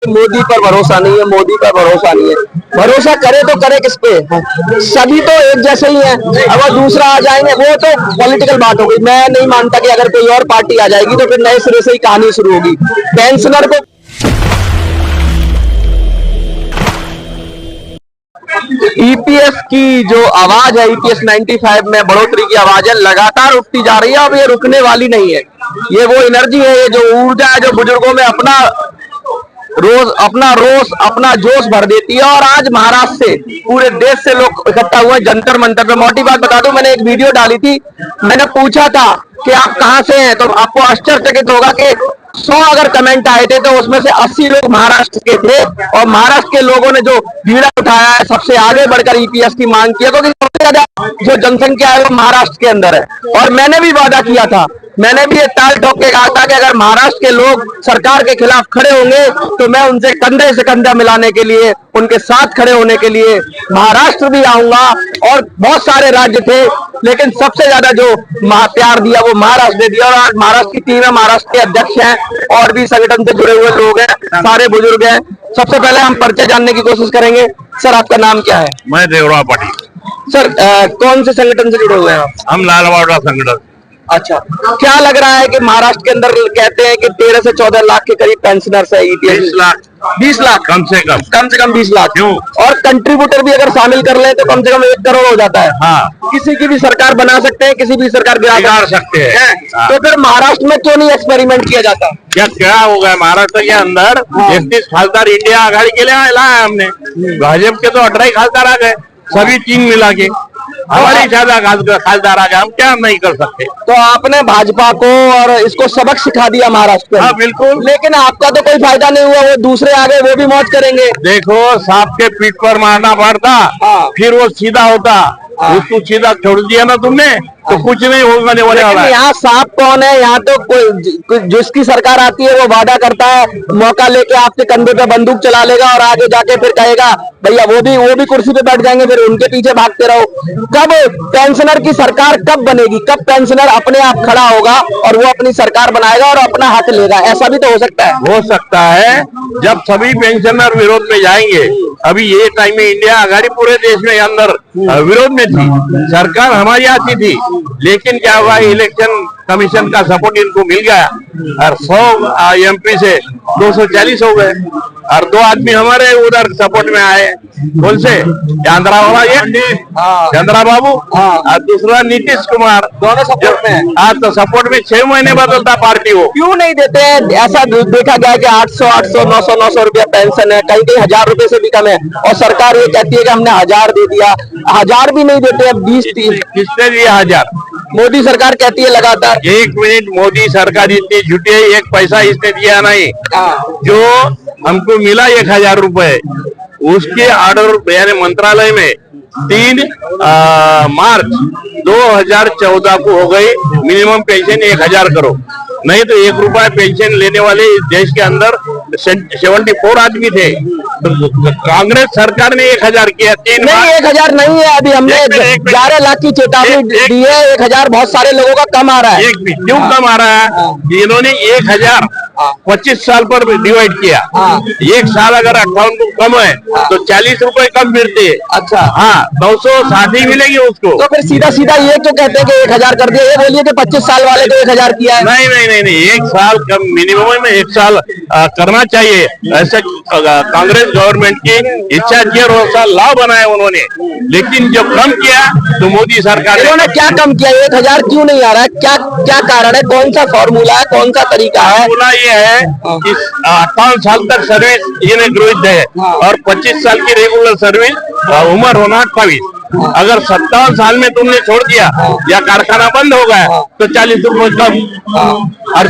मोदी पर भरोसा नहीं है, मोदी पर भरोसा नहीं है। भरोसा करे तो करे किस पे? सभी तो एक जैसे ही हैं। अगर दूसरा आ जाएंगे वो तो पॉलिटिकल बात हो गई। मैं नहीं मानता कि अगर कोई और पार्टी आ जाएगी तो फिर नए सिरे से ही कहानी शुरू होगी। पेंशनर को ईपीएफ की जो आवाज है, ईपीएफ 95 में बढ़ोतरी की आवाज है, लगातार उठती जा रही है। अब ये रुकने वाली नहीं है। ये वो एनर्जी है, ये जो ऊर्जा है जो बुजुर्गों में अपना रोष, अपना जोश भर देती है। और आज महाराष्ट्र से, पूरे देश से लोग इकट्ठा हुए जंतर मंतर पे। मोटी बात बता दूं, मैंने एक वीडियो डाली थी, मैंने पूछा था कि आप कहां से हैं, तो आपको आश्चर्यचकित होगा कि 100 अगर कमेंट आए थे तो उसमें से 80 लोग महाराष्ट्र के थे। और महाराष्ट्र के लोगों ने जो बीड़ा उठाया है, सबसे आगे बढ़कर ईपीएफ की मांग की है, क्योंकि सबसे ज्यादा जो जनसंख्या है वो महाराष्ट्र के अंदर है। और मैंने भी वादा किया था, मैंने भी एक ताल ठोक के कहा था कि अगर महाराष्ट्र के लोग सरकार के खिलाफ खड़े होंगे तो मैं उनसे कंधे से कंधा मिलाने के लिए, उनके साथ खड़े होने के लिए महाराष्ट्र भी आऊंगा। और बहुत सारे राज्य थे, लेकिन सबसे ज्यादा जो प्यार दिया वो महाराष्ट्र ने दिया। और आज महाराष्ट्र की टीम है, महाराष्ट्र के अध्यक्ष हैं, और भी संगठन से जुड़े हुए लोग हैं, सारे बुजुर्ग हैं। सबसे पहले हम परिचय जानने की कोशिश करेंगे। सर, आपका नाम क्या है? मैं देवराव पाटिल। सर, कौन से संगठन से जुड़े हुए हैं आप? हम लालवाड़ा संगठन। अच्छा, क्या लग रहा है कि महाराष्ट्र के अंदर कहते हैं कि 13 से 14 लाख के करीब पेंशनर्स है? 20 लाख कम से कम 20 लाख। क्यों? और कंट्रीब्यूटर भी अगर शामिल कर लें तो कम से कम 1 करोड़ हो जाता है। हाँ। किसी की भी सरकार बना सकते हैं, किसी भी सरकार बिगाड़ सकते हैं। हाँ। तो फिर महाराष्ट्र में क्यों नहीं एक्सपेरिमेंट किया जाता? क्या हो गया महाराष्ट्र के अंदर? 31 खासदार इंडिया आघाड़ी के लिए लाया हमने। भाजपा के तो 18 खासदार आ गए, सभी 3 मिला के। हमारी ज्यादा खासदार आ गए, हम क्या नहीं कर सकते। तो आपने भाजपा को और इसको सबक सिखा दिया महाराष्ट्र में। हाँ, बिल्कुल। लेकिन आपका तो कोई फायदा नहीं हुआ, वो दूसरे आ गए, वो भी मौज करेंगे। देखो, सांप के पीठ पर मारना पड़ता। हाँ। फिर वो सीधा होता। हाँ। उसको सीधा छोड़ दिया ना तुमने तो कुछ नहीं होने वाला है। यहाँ सांप कौन है? यहाँ तो कोई जिसकी सरकार आती है वो वादा करता है, मौका लेके आपके कंधे पे बंदूक चला लेगा और आगे जाके फिर कहेगा भैया वो भी कुर्सी पे बैठ जाएंगे, फिर उनके पीछे भागते रहो। कब पेंशनर की सरकार कब बनेगी? कब पेंशनर अपने आप खड़ा होगा और वो अपनी सरकार बनाएगा और अपना हक लेगा? ऐसा भी तो हो सकता है। हो सकता है जब सभी पेंशनर विरोध में जाएंगे। अभी ये टाइम में इंडिया आघाड़ी पूरे देश में अंदर विरोध में थी, सरकार हमारी आती थी, लेकिन क्या हुआ, इलेक्शन कमीशन का सपोर्ट इनको मिल गया और 100 एमपी से 240 हो गए। और 2 आदमी हमारे उधर सपोर्ट में आए। कौन से? चंद्रा वाला, ये चंद्रा बाबू, और दूसरा नीतीश कुमार, दोनों सपोर्ट में। आज तो सपोर्ट में 6 महीने बदलता पार्टी वो। क्यों नहीं देते हैं? ऐसा देखा गया कि 800, 900 रुपया पेंशन है, कहीं कहीं 1000 रुपए से भी कम है, और सरकार ये कहती है कि हमने 1000 दे दिया। 1000 भी नहीं देते हैं, 20-30। किसने दिया 1000? मोदी सरकार कहती है लगातार। 1 मिनट, मोदी सरकार इतनी झूठी है, 1 पैसा इसने दिया नहीं। जो हमको मिला 1000 रुपए, उसके ऑर्डर यानी मंत्रालय में 3 मार्च 2014 को हो गई मिनिमम पेंशन 1000 करो। नहीं तो 1 रुपया पेंशन लेने वाले इस देश के अंदर 74 आदमी थे। तो कांग्रेस सरकार ने 1000 किया। 3 नहीं, 1000 नहीं है। अभी हमने 11 लाख की चेतावनी दी है। 1000 बहुत सारे लोगों का कम आ रहा है। क्यों कम आ रहा है? इन्होंने 1000 25 साल पर डिवाइड किया। 1 साल अगर 58 को कम है तो 40 रुपए कम मिलते हैं। अच्छा, हाँ, 260 मिलेगी उसको। तो फिर सीधा सीधा ये क्यों कहते हैं कि 1000 कर दिया? ये बोलिए कि 25 साल वाले को 1000 किया है। नहीं, 1 साल कम, मिनिमम में 1 साल करना चाहिए। ऐसे कांग्रेस गवर्नमेंट की इच्छा थी और 1 साल लॉ बनाया उन्होंने, लेकिन जब कम किया तो मोदी सरकार ने क्या कम किया? 1000 क्यों नहीं आ रहा है? क्या कारण है? कौन सा फॉर्मूला है? कौन सा तरीका है? फॉर्मूला ये है कि 58 साल तक सर्विस इन्हें गृहित है और 25 साल की रेगुलर सर्विस उम्र होना 28। अगर 57 साल में तुमने छोड़ दिया या कारखाना बंद हो गया तो 40 रुपए कम। और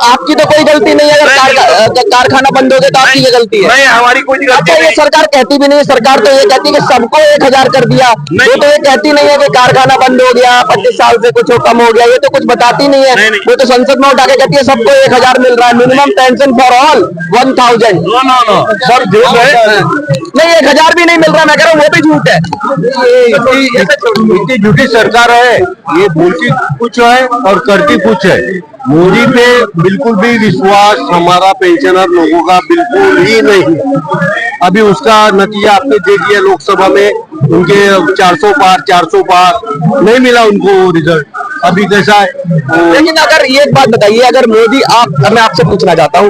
आपकी तो कोई गलती नहीं है। अगर कारखाना बंद हो गया तो आपकी ये गलती है? नहीं, हमारी कोई गलती नहीं। ये सरकार कहती भी नहीं है। सरकार तो ये कहती है कि सबको 1000 कर दिया। वो तो ये कहती नहीं है कि कारखाना बंद हो गया, 25 साल से कुछ कम हो गया, ये तो कुछ बताती नहीं है। वो तो संसद में उठा के कहती है सबको 1000 मिल रहा है, minimum pension for all 1000। No, सब झूठ है। नहीं, 1000 भी नहीं मिल रहा, मैं कह रहा हूँ वो भी झूठ है। इतनी झूठी सरकार है, ये बोलती कुछ है और करती कुछ है। मोदी पे बिल्कुल भी विश्वास हमारा पेंशनर लोगों का बिल्कुल ही नहीं। अभी उसका नतीजा आपने देख लिया, लोकसभा में उनके 400 पार नहीं मिला उनको रिजल्ट। अभी कैसा है? लेकिन अगर ये एक बात बताइए, अगर मोदी मैं आपसे पूछना चाहता हूँ,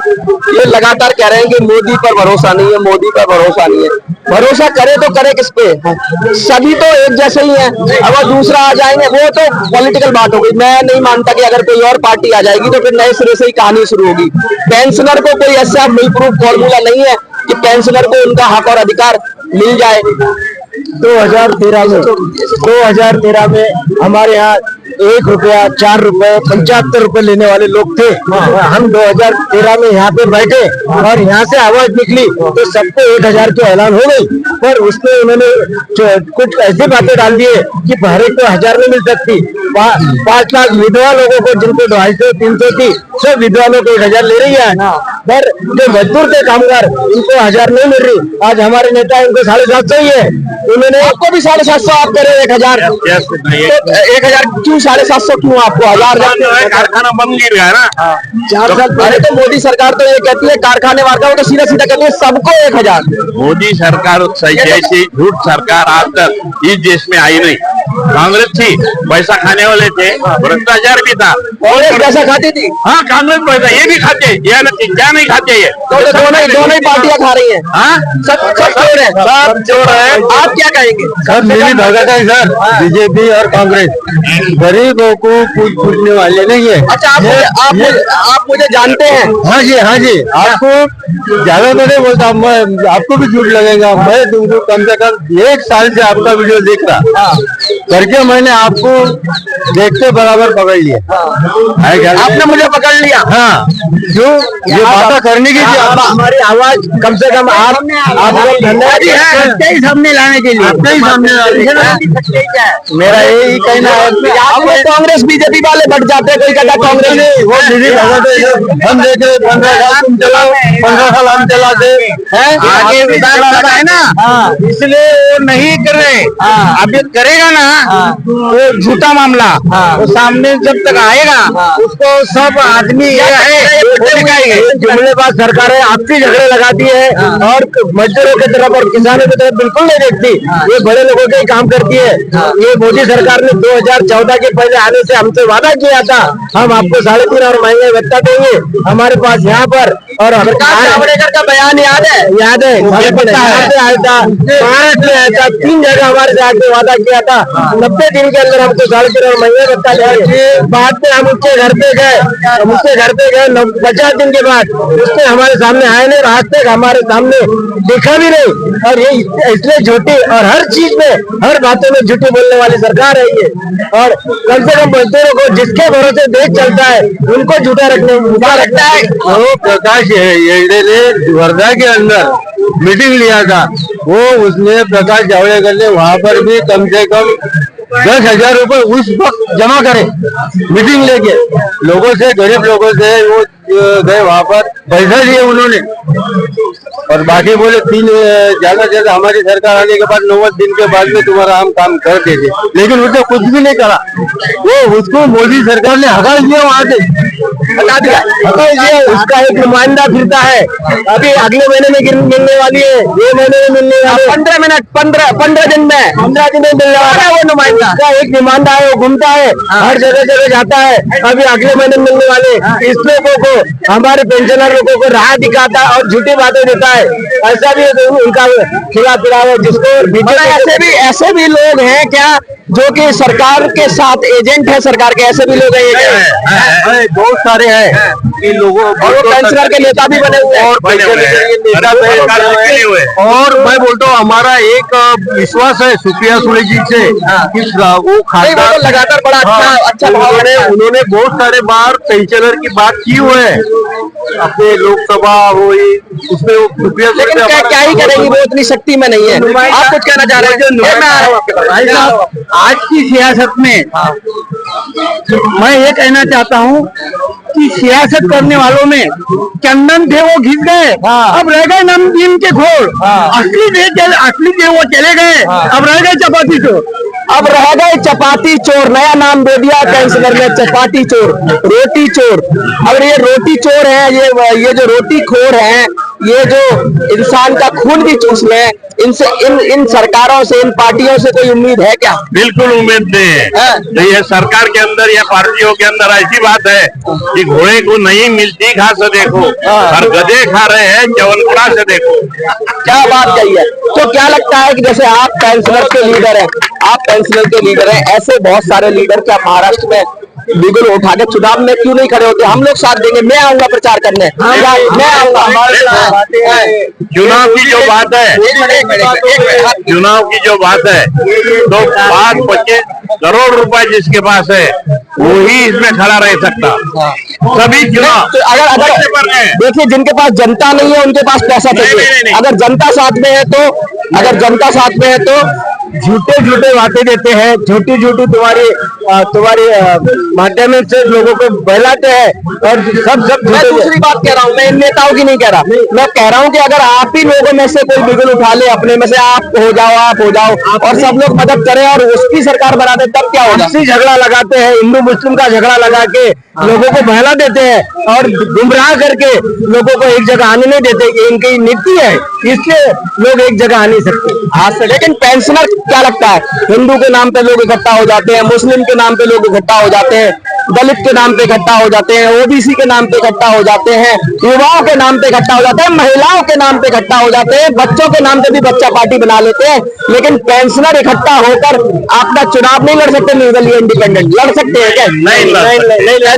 ये लगातार कह रहे हैं कि मोदी पर भरोसा नहीं है, मोदी पर भरोसा नहीं है। भरोसा करे तो करे किस पे? सभी तो एक जैसे ही हैं। अगर दूसरा आ जाएंगे वो तो पॉलिटिकल बात हो गई। मैं नहीं मानता कि अगर कोई और पार्टी आ जाएगी तो फिर नए सिरे से ही कहानी शुरू होगी। पेंशनर को कोई ऐसा मिल प्रूफ फॉर्मूला नहीं है कि पेंशनर को उनका हक और अधिकार मिल जाए। 2013 में हमारे यहाँ 1 रुपया, 4 रुपए, 75 रुपए लेने वाले लोग थे। हम 2013 में यहाँ पे बैठे और यहाँ से आवाज निकली तो सबको 1000 की ऐलान हो गई। पर उसमें उन्होंने कुछ ऐसी बातें डाल दिए कि हर एक को 1000 नहीं मिल सकती। 5 लाख विधवा लोगों को, जिनको 250-300 थी, सब विधवा लोग 1000 ले रही है। पर जो मजदूर थे, कामगार, इनको 1000 नहीं मिल रही। आज हमारे नेता इनको 750 ही है। उन्होंने आपको भी 750 आप कह रहे हैं 1000। 1000 क्यों? 750 क्यों? आपको 1000 कारखाना बंद गिर गया ना। 4 साल पहले तो मोदी सरकार तो ये कहती है कारखाने वाले को तो सीधा सीधा कहती है सबको 1000। मोदी सरकार जैसी झूठ सरकार आज तक इस देश में आई नहीं। कांग्रेस थी, पैसा खाने वाले थे, भ्रष्टाचार भी था। कांग्रेस पैसा खाती थी। हाँ, कांग्रेस पैसा, ये भी खाते, ये क्या नहीं खाते? ये तो दोनों ही पार्टियां खा रही हैं। हाँ, सब चोर है, सब चोर है। आप क्या कहेंगे? सर मेरी भगत है सर, बीजेपी और कांग्रेस गरीबों को पूछने वाले नहीं है। अच्छा, आप मुझे जानते हैं? हाँ जी, आपको ज्यादा तो नहीं बोलता, मैं आपको भी झूठ लगेगा। मैं तुमको कम से कम 1 साल से आपका वीडियो देख रहा करके मैंने आपको देखते बराबर पकड़ लिया। आपने मुझे पकड़ लिया? हाँ, जो ये बात करने की थी, हमारी आवाज कम से कम आप धन्यवाद सामने लाने के लिए, आपके ही सामने मेरा यही कहना है। कांग्रेस बीजेपी वाले बढ़ जाते हैं, कोई कहता कांग्रेस वो हम देख रहे 15 साल तुम चलाओ, 15 साल हम चलाते हैं, आगे विधानसभा है ना, इसलिए वो नहीं कर रहे। अभी करेगा ना वो झूठा मामला, वो सामने जब तक आएगा उसको सब आदमी जुमलेबाज सरकारें आपसी झगड़े लगाती है और मजदूरों की तरफ और किसानों की तरफ बिल्कुल नहीं देखती। ये बड़े लोगों के ही काम करती है। ये मोदी सरकार ने 2014 के पहले आने से हमसे वादा किया था, हम आपको 3.5 और महंगे भत्ता देंगे। हमारे पास यहाँ पर और जावड़ेकर का बयान याद है? याद है, आया था, महाराष्ट्र में आया था, 3 जगह हमारे से आके वादा किया था 90 दिन के अंदर हमको 3.5 और महंगे भत्ता देंगे। बाद में हम उसके घर पे गए, 50 दिन के बाद उसने हमारे सामने आए नहीं, आज तक हमारे सामने देखा भी नहीं। और ये इसलिए झूठी और हर चीज में, हर बातों में झूठी बोलने वाली सरकार है ये। और कम से कम मजदूरों को जिसके भरोसे देश चलता है उनको झूठा रखने रखता है। वो प्रकाश येड़े ने वर्धा के अंदर मीटिंग लिया था, वो उसने प्रकाश जावड़ेकर ने वहां पर भी कम से कम 10,000 रुपए उस वक्त जमा करे, मीटिंग लेके लोगों से, गरीब लोगों से वो गए, वहां पर पैसा लिए उन्होंने। और बाकी बोले 3 ज्यादा से ज्यादा हमारी सरकार आने के बाद 90 दिन के बाद में तुम्हारा हम काम कर देंगे, लेकिन उसने कुछ भी नहीं करा। वो उसको मोदी सरकार ने हटा दिया, वहां से हटा दिया। उसका एक नुमाइंदा फिरता है, अभी अगले महीने में मिलने वाली है, ये महीने में मिलने वाली 15 दिन में 15 दिन में मिलने वाला है वो नुमाइंदा। उसका एक नुमाइंदा है, वो घूमता है, हर जगह जाता है। अभी अगले महीने मिलने वाले इस लोगों को, हमारे पेंशनर लोगों को राह दिखाता और झूठी बातें देता है। ऐसा भी उनका खिला पिला है जिसको ऐसे भी लोग हैं क्या जो कि सरकार के साथ एजेंट है? सरकार के ऐसे भी लोग हैं, बहुत सारे हैं इन लोगों, और वो पेंशनर के नेता भी बने हुए हैं और मैं बोलता हूँ हमारा एक विश्वास है सुप्रिया सुले जी से कि वो खाता लगातार बड़ा अच्छा भाव है। उन्होंने बहुत सारे बार पेंशनर की बात की हुई है अपने लोकसभा हुई, उसमें वो सुप्रिया सुले क्या ही करेगी, वो इतनी शक्ति में नहीं है। आप कुछ कहना चाह रहे हैं? आज की सियासत में मैं ये कहना चाहता हूँ कि सियासत करने वालों में चंदन थे वो घिस गए, अब रह गए नमकीन के घोल। असली थे वो चले गए, अब रह गए चपाती से। अब रह गए चपाती चोर, नया नाम दे दिया पेंशनर ने, चपाती चोर, रोटी चोर। अगर ये रोटी चोर है, ये जो रोटी खोर है, ये जो इंसान का खून भी चूस ले, इनसे इन सरकारों से, इन पार्टियों से कोई उम्मीद है क्या? बिल्कुल उम्मीद नहीं है। तो ये सरकार के अंदर या पार्टियों के अंदर ऐसी बात है कि घोड़े को नहीं मिलती घास से देखो, और गधे खा रहे हैं चवनपुरा से देखो। क्या बात कही है। तो क्या लगता है कि जैसे आप पेंशनर के लीडर हैं, आप पेंशनर के लीडर हैं, ऐसे बहुत सारे लीडर क्या महाराष्ट्र में बिगुल उठा के चुनाव में क्यों नहीं खड़े होते? हम लोग साथ देंगे, मैं आऊंगा प्रचार करने, मैं आऊंगा। चुनाव की जो बात है, चुनाव की जो बात है, तो 5-25 करोड़ रुपए जिसके पास है वो ही इसमें खड़ा रह सकता। सभी चुनाव तो अगर देखिए, जिनके पास जनता नहीं है उनके पास पैसा चाहिए। अगर जनता साथ में है तो, अगर जनता साथ में है तो झूठे झूठे बातें देते हैं, झूठी झूठी तुम्हारी माध्यम से लोगों को बहलाते हैं और सब मैं दूसरी बात कह रहा हूँ, मैं इन नेताओं की नहीं कह रहा, मैं कह रहा हूँ कि अगर आप ही लोगों में से कोई बिगुल उठा ले, अपने में से आप हो जाओ और सब लोग मदद करें और उसकी सरकार बना दे, तब क्या होगा? आपसी झगड़ा लगाते हैं, हिंदू मुस्लिम का झगड़ा लगा के लोगों को बहला देते हैं और गुमराह करके लोगों को एक जगह आने नहीं देते। इनकी नीति है, इसलिए लोग एक जगह आ नहीं सकते। लेकिन पेंशनर क्या लगता है, हिंदू के नाम पे लोग इकट्ठा हो जाते हैं, मुस्लिम के नाम पे लोग इकट्ठा हो जाते हैं, दलित के नाम पे इकट्ठा हो जाते हैं, ओबीसी के नाम पे इकट्ठा हो जाते हैं, युवाओं के नाम पे इकट्ठा हो जाते हैं, महिलाओं के नाम पे इकट्ठा हो जाते हैं, बच्चों के नाम पे भी बच्चा पार्टी बना लेते हैं। लेकिन पेंशनर इकट्ठा होकर आपका चुनाव नहीं लड़ सकते, निर्दलीय इंडिपेंडेंट लड़ सकते हैं क्या? नहीं,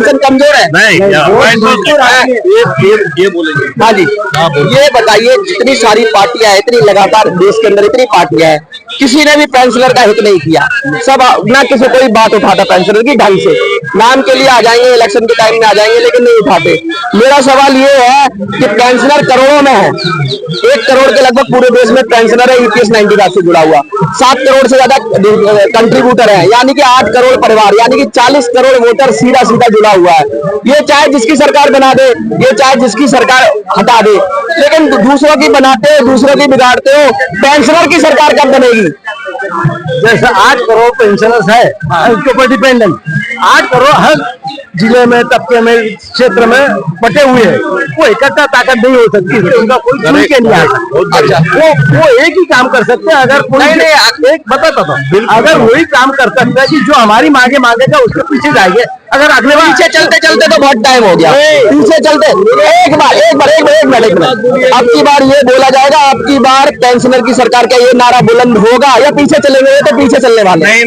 पेंशन कमजोर है। नहीं, ये बोलेंगे। हाँ जी, ये बताइए, जितनी सारी पार्टियां हैं, इतनी लगातार देश के अंदर इतनी पार्टियां हैं, किसी ने भी पेंशनर का हित नहीं किया। सब ना किसी कोई बात उठाता पेंशनर की ढंग से, नाम के लिए आ जाएंगे, इलेक्शन के टाइम में आ जाएंगे, लेकिन नहीं उठाते। मेरा सवाल ये है कि पेंशनर करोड़ों में है, 1 करोड़ के लगभग पूरे देश में पेंशनर है ईपीएस 95 से जुड़ा हुआ, 7 करोड़ से ज्यादा कंट्रीब्यूटर है, यानी कि 8 करोड़ परिवार, यानी कि 40 करोड़ वोटर सीधा सीधा जुड़ा हुआ है। ये चाहे जिसकी सरकार बना दे, ये चाहे जिसकी सरकार हटा दे, लेकिन दूसरों की बनाते हो, दूसरों की बिगाड़ते हो। पेंशनर की सरकार कब बनेगी? जैसे 8 करोड़ पेंशनर्स है उसके ऊपर डिपेंडेंट, 8 करोड़ हर जिले में, तबके में, क्षेत्र में बटे हुए हैं, वो इकट्ठा ताकत नहीं हो सकती, उनका कोई चुन के नहीं आता। अच्छा, वो एक ही काम कर सकते हैं। अगर नहीं एक बताता था, अगर वही काम कर सकता है कि जो हमारी मांगेगा उसके पीछे जाएंगे। अगर अगले बार पीछे चलते चलते तो बहुत टाइम हो गया, पीछे चलते एक मिनट, अब की बार ये बोला जाएगा, अब की बार पेंशनर की सरकार का ये नारा बुलंद होगा या पीछे चलेंगे? तो पीछे चलने वाले नहीं,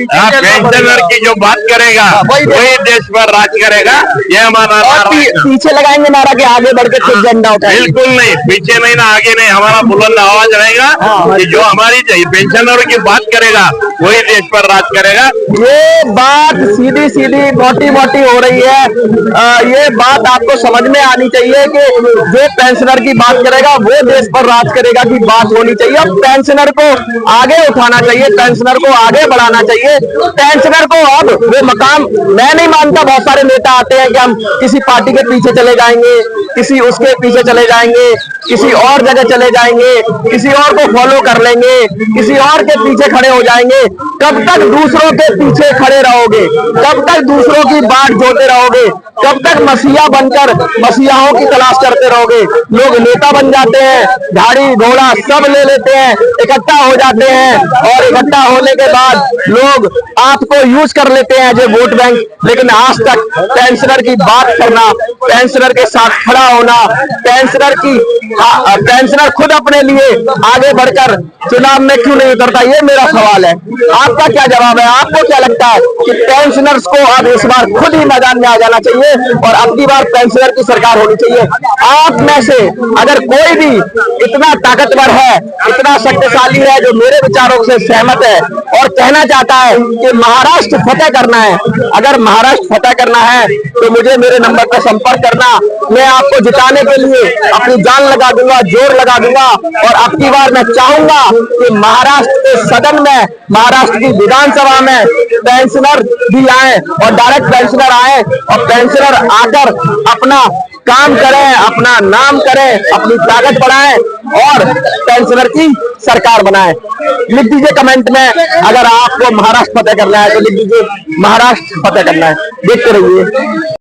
पेंशनर की जो बात करेगा वही देश पर राज करेगा, ये हमारा पीछे लगाएंगे नारा के आगे बढ़ के खुद झंडा उठाएंगे। बिल्कुल नहीं, पीछे नहीं ना आगे नहीं, हमारा बुलंद आवाज रहेगा कि जो हमारी पेंशनर की बात करेगा वही देश पर राज करेगा। ये बात सीधी मोटी हो रही है। ये बात आपको समझ में आनी चाहिए कि जो पेंशनर की बात करेगा वो देश पर राज करेगा की बात होनी चाहिए। अब पेंशनर को आगे उठाना चाहिए, पेंशनर को आगे बढ़ाना चाहिए, पेंशनर को अब वो मकाम, मैं नहीं मानता बहुत सारे नेता आते हैं कि हम किसी पार्टी के पीछे चले जाएंगे, किसी उसके पीछे चले जाएंगे, किसी और जगह चले जाएंगे, किसी और को फॉलो कर लेंगे, किसी और के पीछे खड़े हो जाएंगे। कब तक दूसरों के पीछे खड़े रहोगे? कब तक दूसरों की बाट जोते रहोगे? कब तक मसीहा बनकर मसीहाओं की तलाश करते रहोगे? लोग नेता बन जाते हैं, गाड़ी घोड़ा सब ले लेते हैं, इकट्ठा हो जाते हैं और इकट्ठा होने के बाद लोग आपको यूज कर लेते हैं जो वोट बैंक। लेकिन आज तक पेंशनर की बात करना, पेंशनर के साथ खड़ा होना, पेंशनर खुद अपने लिए आगे बढ़कर चुनाव में क्यों नहीं उतरता, ये मेरा सवाल है। आपका क्या जवाब है? आपको क्या लगता है कि पेंशनर्स को अब इस बार खुद ही मैदान में आ जाना चाहिए और अब की बार पेंशनर की सरकार होनी चाहिए? आप में से अगर कोई भी इतना ताकतवर है, इतना शक्तिशाली है, जो मेरे विचारों से सहमत है और कहना चाहता है कि महाराष्ट्र फतेह करना है, अगर महाराष्ट्र फतेह करना है तो मुझे मेरे नंबर पर संपर्क करना। मैं आपको जिताने के लिए अपनी जान लगा दूंगा, जोर लगा दूंगा और अब की बार मैं चाहूंगा कि महाराष्ट्र के सदन में, महाराष्ट्र की विधानसभा में पेंशनर भी आए और डायरेक्ट पेंशनर आए और पेंशनर आकर अपना काम करें, अपना नाम करें, अपनी ताकत बढ़ाएं और पेंशनर की सरकार बनाएं। लिख दीजिए कमेंट में, अगर आपको महाराष्ट्र फतेह करना है तो लिख दीजिए महाराष्ट्र फतेह करना है। देखते रहिए।